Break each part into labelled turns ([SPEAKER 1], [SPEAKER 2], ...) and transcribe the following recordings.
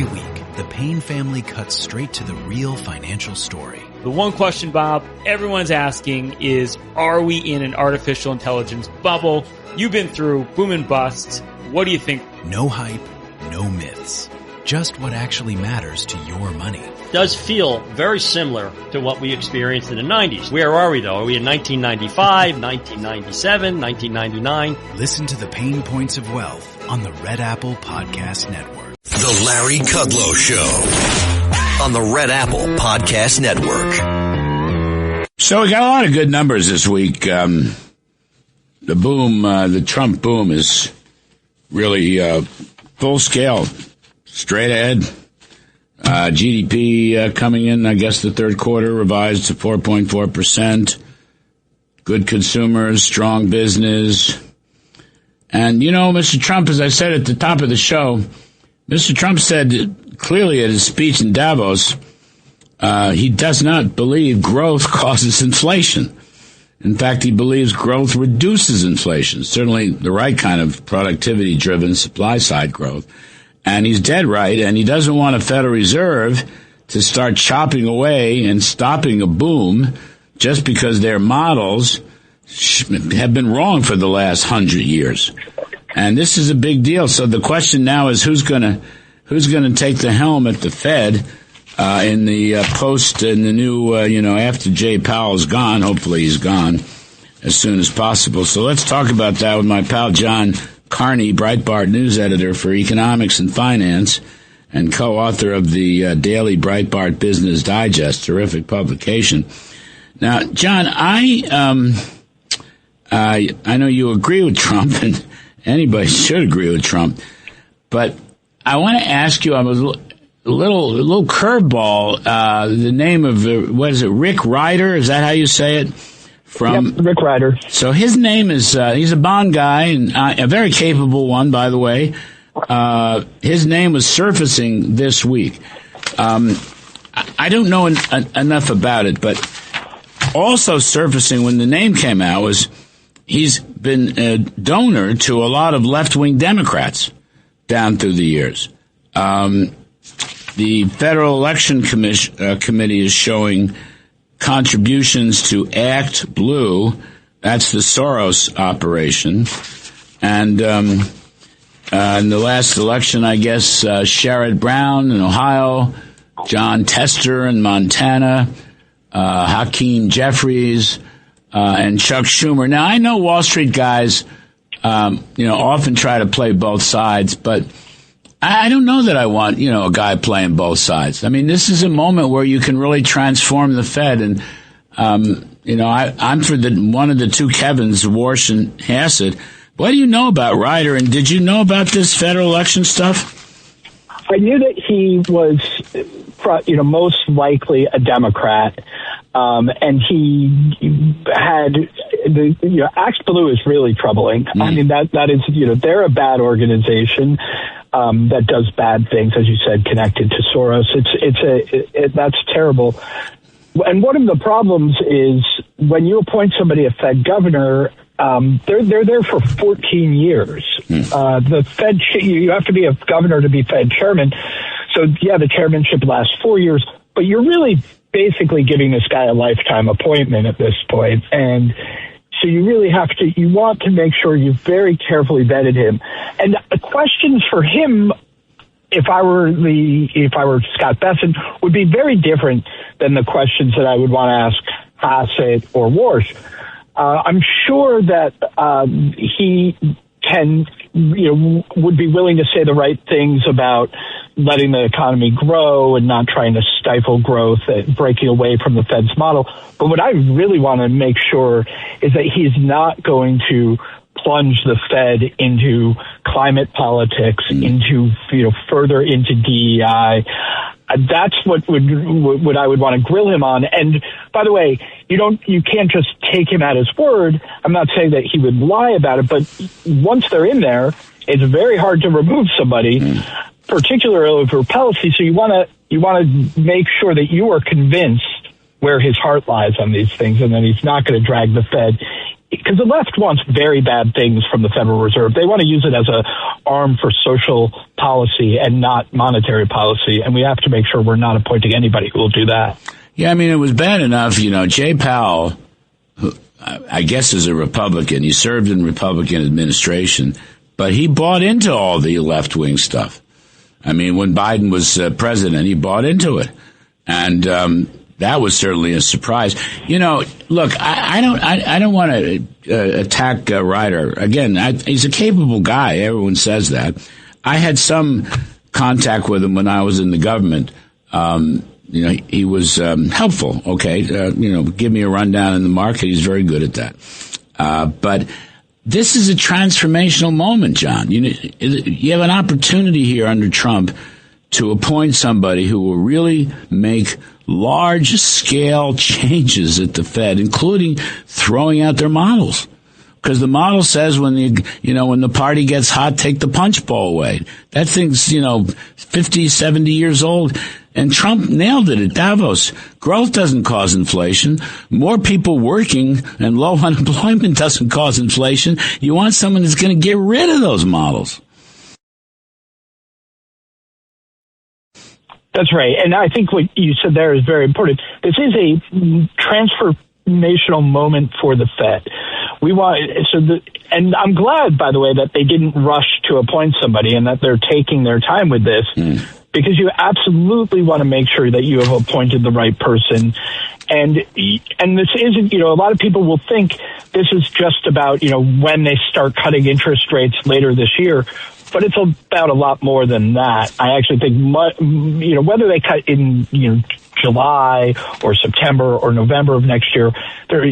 [SPEAKER 1] Every week, the Payne family cuts straight to the real financial story.
[SPEAKER 2] The one question, Bob, everyone's asking is, are we in an artificial intelligence bubble? You've been through boom and bust. What do you think?
[SPEAKER 1] No hype, no myths. Just what actually matters to your money.
[SPEAKER 3] Does feel very similar to what we experienced in the 90s. Where are we, though? Are we in 1995, 1997, 1999?
[SPEAKER 1] Listen to the Pain Points of Wealth on the Red Apple Podcast Network.
[SPEAKER 4] The Larry Kudlow Show on the Red Apple Podcast Network.
[SPEAKER 5] So we got a lot of good numbers this week. The boom, the Trump boom is really full scale, straight ahead. GDP coming in, I guess, the third quarter revised to 4.4%. Good consumers, strong business. And, you know, Mr. Trump, as I said at the top of the show, Mr. Trump said clearly at his speech in Davos, he does not believe growth causes inflation. In fact, he believes growth reduces inflation, certainly the right kind of productivity-driven supply-side growth. And he's dead right, and he doesn't want a Federal Reserve to start chopping away and stopping a boom just because their models have been wrong for the last 100 years. And this is a big deal. So the question now is who's going to take the helm at the Fed in the new after Jay Powell's gone. Hopefully he's gone as soon as possible. So let's talk about that with my pal John Carney, Breitbart news editor for economics and finance and co-author of the daily Breitbart Business Digest, terrific publication. Now, John, I know you agree with Trump, and anybody should agree with Trump, but I want to ask you, I was a little curveball, the name of, Rick Ryder? Is that how you say it?
[SPEAKER 6] Yep, Rick Ryder.
[SPEAKER 5] So his name is, he's a Bond guy, and a very capable one, by the way. His name was surfacing this week. I don't know enough about it, but also surfacing when the name came out was he's been a donor to a lot of left-wing Democrats down through the years. The Federal Election Committee is showing contributions to Act Blue. That's the Soros operation. And in the last election, I guess, Sherrod Brown in Ohio, John Tester in Montana, Hakeem Jeffries, and Chuck Schumer. Now, I know Wall Street guys, often try to play both sides, but I don't know that I want, a guy playing both sides. I mean, this is a moment where you can really transform the Fed. And, I'm for one of the two Kevins, Warsh and Hassett. What do you know about Ryder? And did you know about this federal election stuff?
[SPEAKER 6] I knew that he was, most likely a Democrat. And he had Act Blue is really troubling. I mean, that is, they're a bad organization. That does bad things, as you said, connected to Soros. That's terrible. And one of the problems is when you appoint somebody a Fed governor, they're there for 14 years. The Fed, you have to be a governor to be Fed chairman. So yeah, the chairmanship lasts 4 years, but you're really basically giving this guy a lifetime appointment at this point. And so you really you want to make sure you very carefully vetted him. And the questions for him, if I were Scott Bessent, would be very different than the questions that I would want to ask Hassett or Warsh. I'm sure that he would be willing to say the right things about letting the economy grow and not trying to stifle growth, breaking away from the Fed's model. But what I really want to make sure is that he's not going to plunge the Fed into climate politics, into further into DEI. That's what I would want to grill him on. And by the way, you can't just take him at his word. I'm not saying that he would lie about it, but once they're in there, it's very hard to remove somebody, particularly over policy. So you want to make sure that you are convinced where his heart lies on these things, and that he's not going to drag the Fed because the left wants very bad things from the Federal Reserve. They want to use it as a arm for social policy and not monetary policy. And we have to make sure we're not appointing anybody who will do that.
[SPEAKER 5] Yeah, I mean, it was bad enough, Jay Powell, who I guess is a Republican. He served in Republican administration, but he bought into all the left-wing stuff. I mean, when Biden was president, he bought into it. And that was certainly a surprise. Look, I don't want to attack Ryder. Again, he's a capable guy. Everyone says that. I had some contact with him when I was in the government. He was helpful. Okay, give me a rundown in the market. He's very good at that. But this is a transformational moment, John. You have an opportunity here under Trump to appoint somebody who will really make large-scale changes at the Fed, including throwing out their models. Because the model says when the party gets hot, take the punch bowl away. That thing's, 50, 70 years old. And Trump nailed it at Davos. Growth doesn't cause inflation. More people working and low unemployment doesn't cause inflation. You want someone that's going to get rid of those models.
[SPEAKER 6] That's right. And I think what you said there is very important. This is a transformational moment for the Fed. And I'm glad, by the way, that they didn't rush to appoint somebody and that they're taking their time with this, because you absolutely want to make sure that you have appointed the right person. And this isn't, a lot of people will think this is just about, when they start cutting interest rates later this year. But it's about a lot more than that. I actually think, whether they cut in, July or September or November of next year, there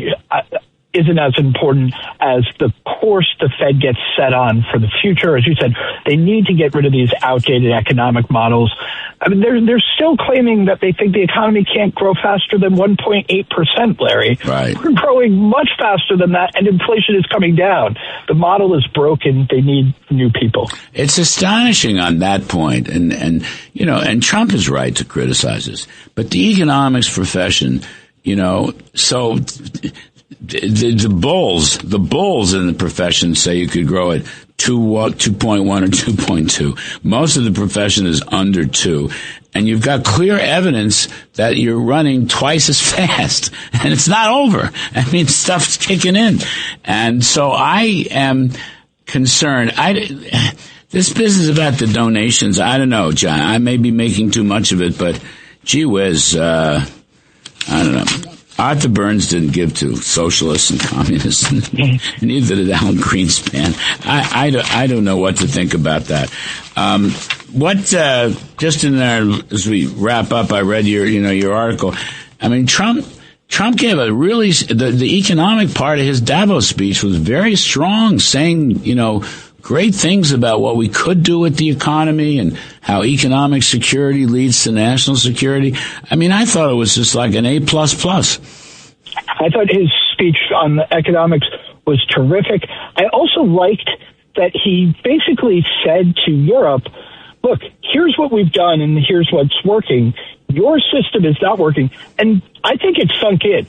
[SPEAKER 6] isn't as important as the course the Fed gets set on for the future. As you said, they need to get rid of these outdated economic models. I mean, they're still claiming that they think the economy can't grow faster than 1.8%, Larry.
[SPEAKER 5] Right.
[SPEAKER 6] We're growing much faster than that, and inflation is coming down. The model is broken. They need new people.
[SPEAKER 5] It's astonishing on that point. And Trump is right to criticize this. But the economics profession, so the bulls in the profession say you could grow at 2.1 or 2.2. Most of the profession is under 2. And you've got clear evidence that you're running twice as fast. And it's not over. I mean, stuff's kicking in. And so I am concerned. This business about the donations, I don't know, John. I may be making too much of it, but gee whiz, I don't know. Arthur Burns didn't give to socialists and communists. Neither did Alan Greenspan. I don't know what to think about that. Just in there, as we wrap up, I read your article. I mean, Trump gave a really, the economic part of his Davos speech was very strong, saying, great things about what we could do with the economy and how economic security leads to national security. I mean, I thought it was just like an A++.
[SPEAKER 6] I thought his speech on the economics was terrific. I also liked that he basically said to Europe, look, here's what we've done and here's what's working. Your system is not working. And I think it sunk in.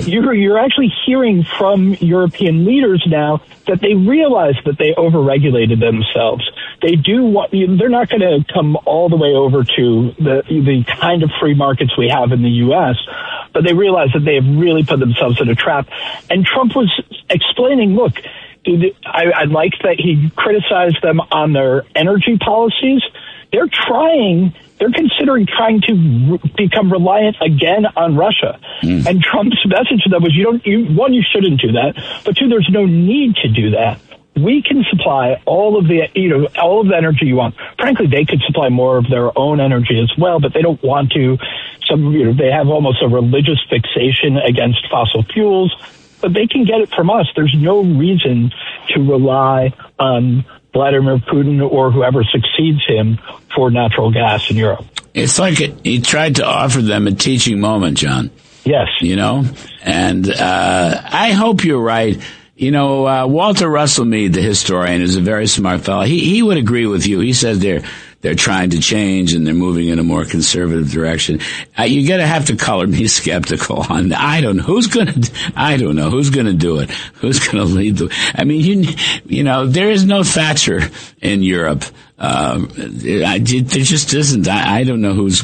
[SPEAKER 6] You're actually hearing from European leaders now that they realize that they overregulated themselves. They're not going to come all the way over to the kind of free markets we have in the U.S., but they realize that they have really put themselves in a trap. And Trump was explaining, look, I liked that he criticized them on their energy policies. They're considering trying to become reliant again on Russia. And Trump's message to them was, you shouldn't do that, but two, there's no need to do that. We can supply all of the energy you want. Frankly, they could supply more of their own energy as well, but they don't want to. They have almost a religious fixation against fossil fuels, but they can get it from us. There's no reason to rely on Vladimir Putin or whoever succeeds him for natural gas in Europe.
[SPEAKER 5] It's like he tried to offer them a teaching moment, John.
[SPEAKER 6] Yes.
[SPEAKER 5] And I hope you're right. Walter Russell Mead, the historian, is a very smart fellow. He would agree with you. He says there, they're trying to change and they're moving in a more conservative direction. You're going to have to color me skeptical on that. I don't know who's going to do it. Who's going to lead I mean, you know, there is no Thatcher in Europe. There just isn't. I don't know who's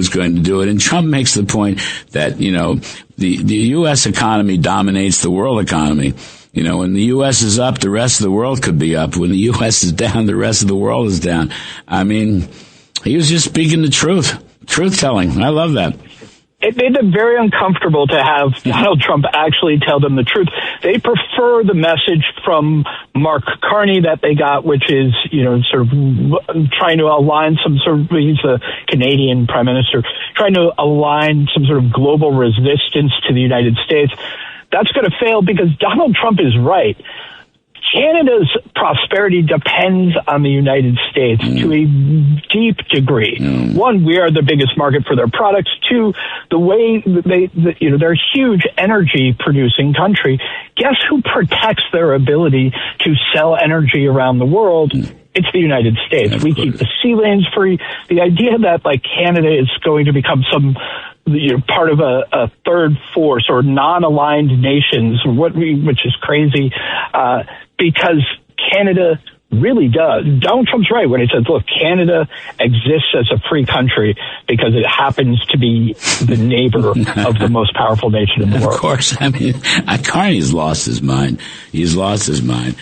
[SPEAKER 5] going to do it. And Trump makes the point that, you know, the U.S. economy dominates the world economy. You know, when the U.S. is up, the rest of the world could be up. When the U.S. is down, the rest of the world is down. I mean, he was just speaking the truth. Truth-telling. I love that.
[SPEAKER 6] It made them very uncomfortable to have Donald Trump actually tell them the truth. They prefer the message from Mark Carney that they got, which is, you know, sort of trying to align some sort of, he's a Canadian prime minister, trying to align some sort of global resistance to the United States. That's going to fail because Donald Trump is right. Canada's prosperity depends on the United States to a deep degree. One, we are the biggest market for their products. Two, the way they're a huge energy producing country. Guess who protects their ability to sell energy around the world? It's the United States. We keep the sea lanes free. The idea that like Canada is going to become some, you know, part of a third force or non-aligned nations, which is crazy, because Canada really does. Donald Trump's right when he says, look, Canada exists as a free country because it happens to be the neighbor of the most powerful nation in the world.
[SPEAKER 5] Of course. I mean, Carney's lost his mind. He's lost his mind.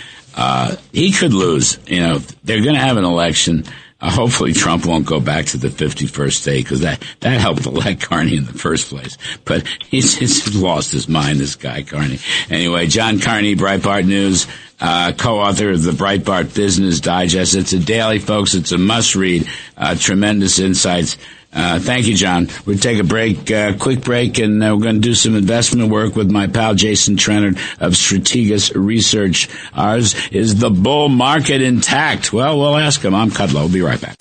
[SPEAKER 5] He could lose. You know, they're going to have an election. Hopefully Trump won't go back to the 51st state because that helped elect Carney in the first place. But he's lost his mind, this guy, Carney. Anyway, John Carney, Breitbart News, co-author of the Breitbart Business Digest. It's a daily, folks. It's a must-read. Tremendous insights. Thank you, John. We'll take a break, quick break, and we're going to do some investment work with my pal Jason Trennert of Strategas Research. Ours is the bull market intact. Well, we'll ask him. I'm Kudlow. We'll be right back.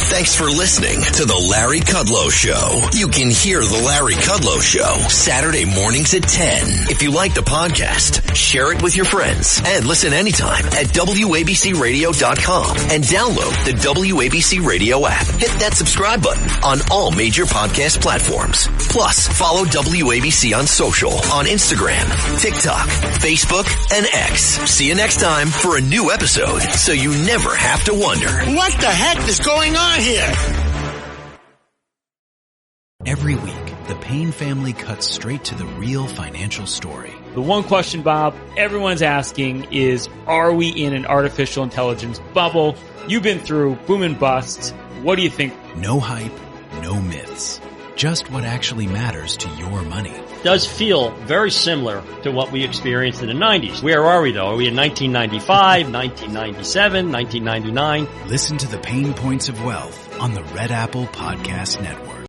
[SPEAKER 4] Thanks for listening to The Larry Kudlow Show. You can hear The Larry Kudlow Show Saturday mornings at 10. If you like the podcast, share it with your friends and listen anytime at WABCRadio.com and download the WABC Radio app. Hit that subscribe button on all major podcast platforms. Plus, follow WABC on social on Instagram, TikTok, Facebook, and X. See you next time for a new episode so you never have to wonder,
[SPEAKER 7] what the heck is going on here?
[SPEAKER 1] Every week, the Payne family cuts straight to the real financial story.
[SPEAKER 2] The one question, Bob, everyone's asking is, are we in an artificial intelligence bubble? You've been through boom and bust. What do you think?
[SPEAKER 1] No hype, no myths. Just what actually matters to your money.
[SPEAKER 3] Does feel very similar to what we experienced in the 90s. Where are we, though? Are we in 1995, 1997, 1999?
[SPEAKER 1] Listen to the Pain Points of Wealth on the Red Apple Podcast Network.